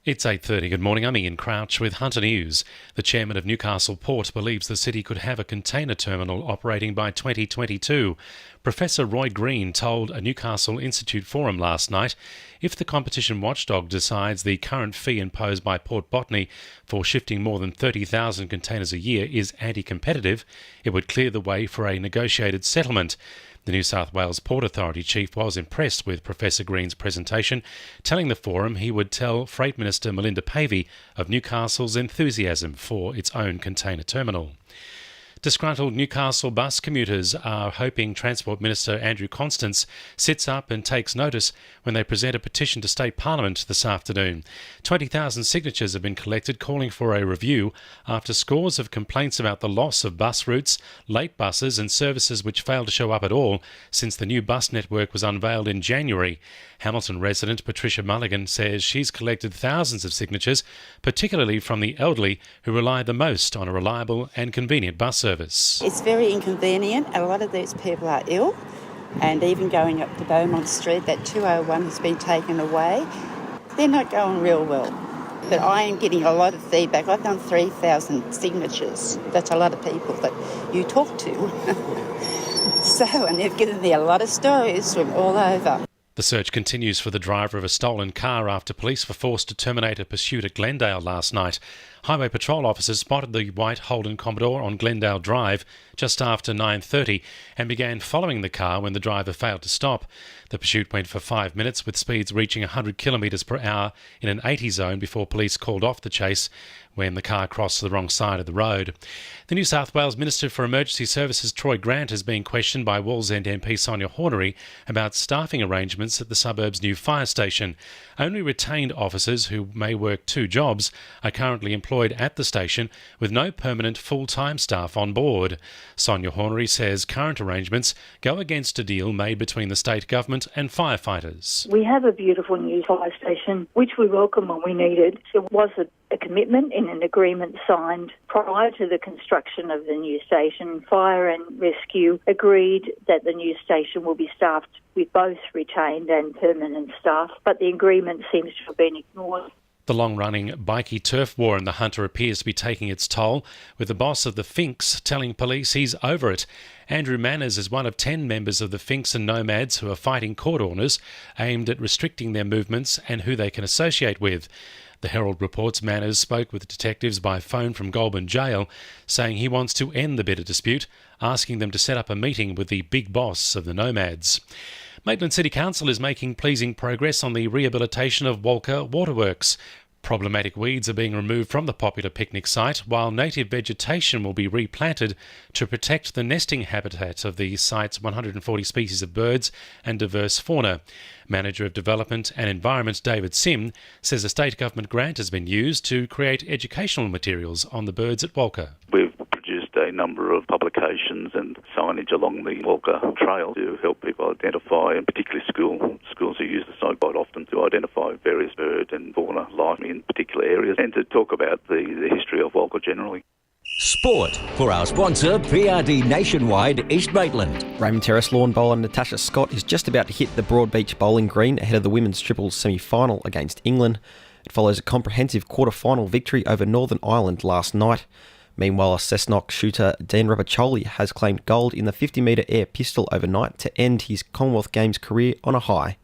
It's 8:30. Good morning. I'm Ian Crouch with Hunter News. The chairman of Newcastle Port believes the city could have a container terminal operating by 2022. Professor Roy Green told a Newcastle Institute forum last night if the competition watchdog decides the current fee imposed by Port Botany for shifting more than 30,000 containers a year is anti-competitive, it would clear the way for a negotiated settlement. The New South Wales Port Authority chief was impressed with Professor Green's presentation, telling the forum he would tell Freight Minister Melinda Pavey of Newcastle's enthusiasm for its own container terminal. Disgruntled Newcastle bus commuters are hoping Transport Minister Andrew Constance sits up and takes notice when they present a petition to State Parliament this afternoon. 20,000 signatures have been collected calling for a review after scores of complaints about the loss of bus routes, late buses and services which failed to show up at all since the new bus network was unveiled in January. Hamilton resident Patricia Mulligan says she's collected thousands of signatures, particularly from the elderly who rely the most on a reliable and convenient bus service. It's very inconvenient. A lot of these people are ill, and even going up to Beaumont Street, that 201 has been taken away. They're not going real well. But I am getting a lot of feedback. I've done 3,000 signatures. That's a lot of people that you talk to. And they've given me a lot of stories from all over. The search continues for the driver of a stolen car after police were forced to terminate a pursuit at Glendale last night. Highway patrol officers spotted the white Holden Commodore on Glendale Drive just after 9:30 and began following the car when the driver failed to stop. The pursuit went for 5 minutes with speeds reaching 100 kilometres per hour in an 80 zone before police called off the chase when the car crossed the wrong side of the road. The New South Wales Minister for Emergency Services Troy Grant is being questioned by Wallsend MP Sonia Hornery about staffing arrangements at the suburb's new fire station. Only retained officers who may work 2 jobs are currently employed at the station with no permanent full-time staff on board. Sonia Hornery says current arrangements go against a deal made between the state government and firefighters. We have a beautiful new fire station, which we welcome when we need it. There was a commitment in an agreement signed prior to the construction of the new station. Fire and Rescue agreed that the new station will be staffed with both retained and permanent staff, but the agreement seems to have been ignored. The long-running bikie turf war in the Hunter appears to be taking its toll, with the boss of the Finks telling police he's over it. Andrew Manners is one of 10 members of the Finks and Nomads who are fighting court orders aimed at restricting their movements and who they can associate with. The Herald reports Manners spoke with detectives by phone from Goulburn Jail, saying he wants to end the bitter dispute, asking them to set up a meeting with the big boss of the Nomads. Maitland City Council is making pleasing progress on the rehabilitation of Walker Waterworks. Problematic weeds are being removed from the popular picnic site, while native vegetation will be replanted to protect the nesting habitat of the site's 140 species of birds and diverse fauna. Manager of Development and Environment David Sim says a state government grant has been used to create educational materials on the birds at Walker. We've produced a number of publications and signage along the Walker Trail to help people identify, and particularly schools who use the site quite often to identify various bird and fauna life in particular areas and to talk about the history of Walker generally. Sport for our sponsor PRD Nationwide East Maitland. Raymond Terrace lawn bowler Natasha Scott is just about to hit the Broadbeach bowling green ahead of the women's triples semi-final against England. It follows a comprehensive quarter-final victory over Northern Ireland last night. Meanwhile, Cessnock shooter Dan Rapaccioli has claimed gold in the 50-metre air pistol overnight to end his Commonwealth Games career on a high.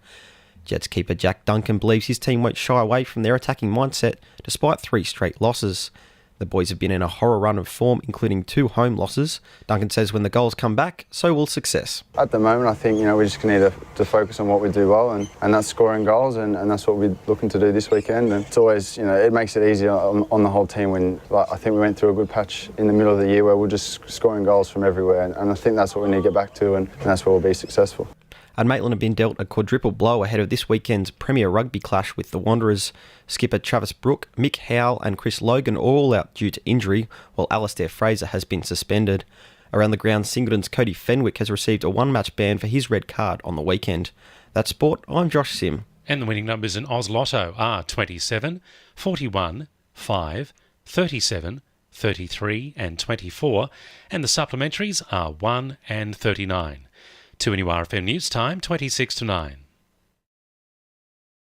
Jets keeper Jack Duncan believes his team won't shy away from their attacking mindset despite 3 straight losses. The boys have been in a horror run of form, including 2 home losses. Duncan says when the goals come back, so will success. At the moment, I think we're just going to need to focus on what we do well, and that's scoring goals, and that's what we're looking to do this weekend. And it's always, it makes it easier on the whole team when I think we went through a good patch in the middle of the year where we're just scoring goals from everywhere, and I think that's what we need to get back to, and that's where we'll be successful. And Maitland have been dealt a quadruple blow ahead of this weekend's Premier Rugby clash with the Wanderers. Skipper Travis Brooke, Mick Howell and Chris Logan are all out due to injury, while Alistair Fraser has been suspended. Around the ground, Singleton's Cody Fenwick has received a 1-match ban for his red card on the weekend. That's sport. I'm Josh Sim. And the winning numbers in Oz Lotto are 27, 41, 5, 37, 33 and 24, and the supplementaries are 1 and 39. 2NURFM News Time, 26 to 9.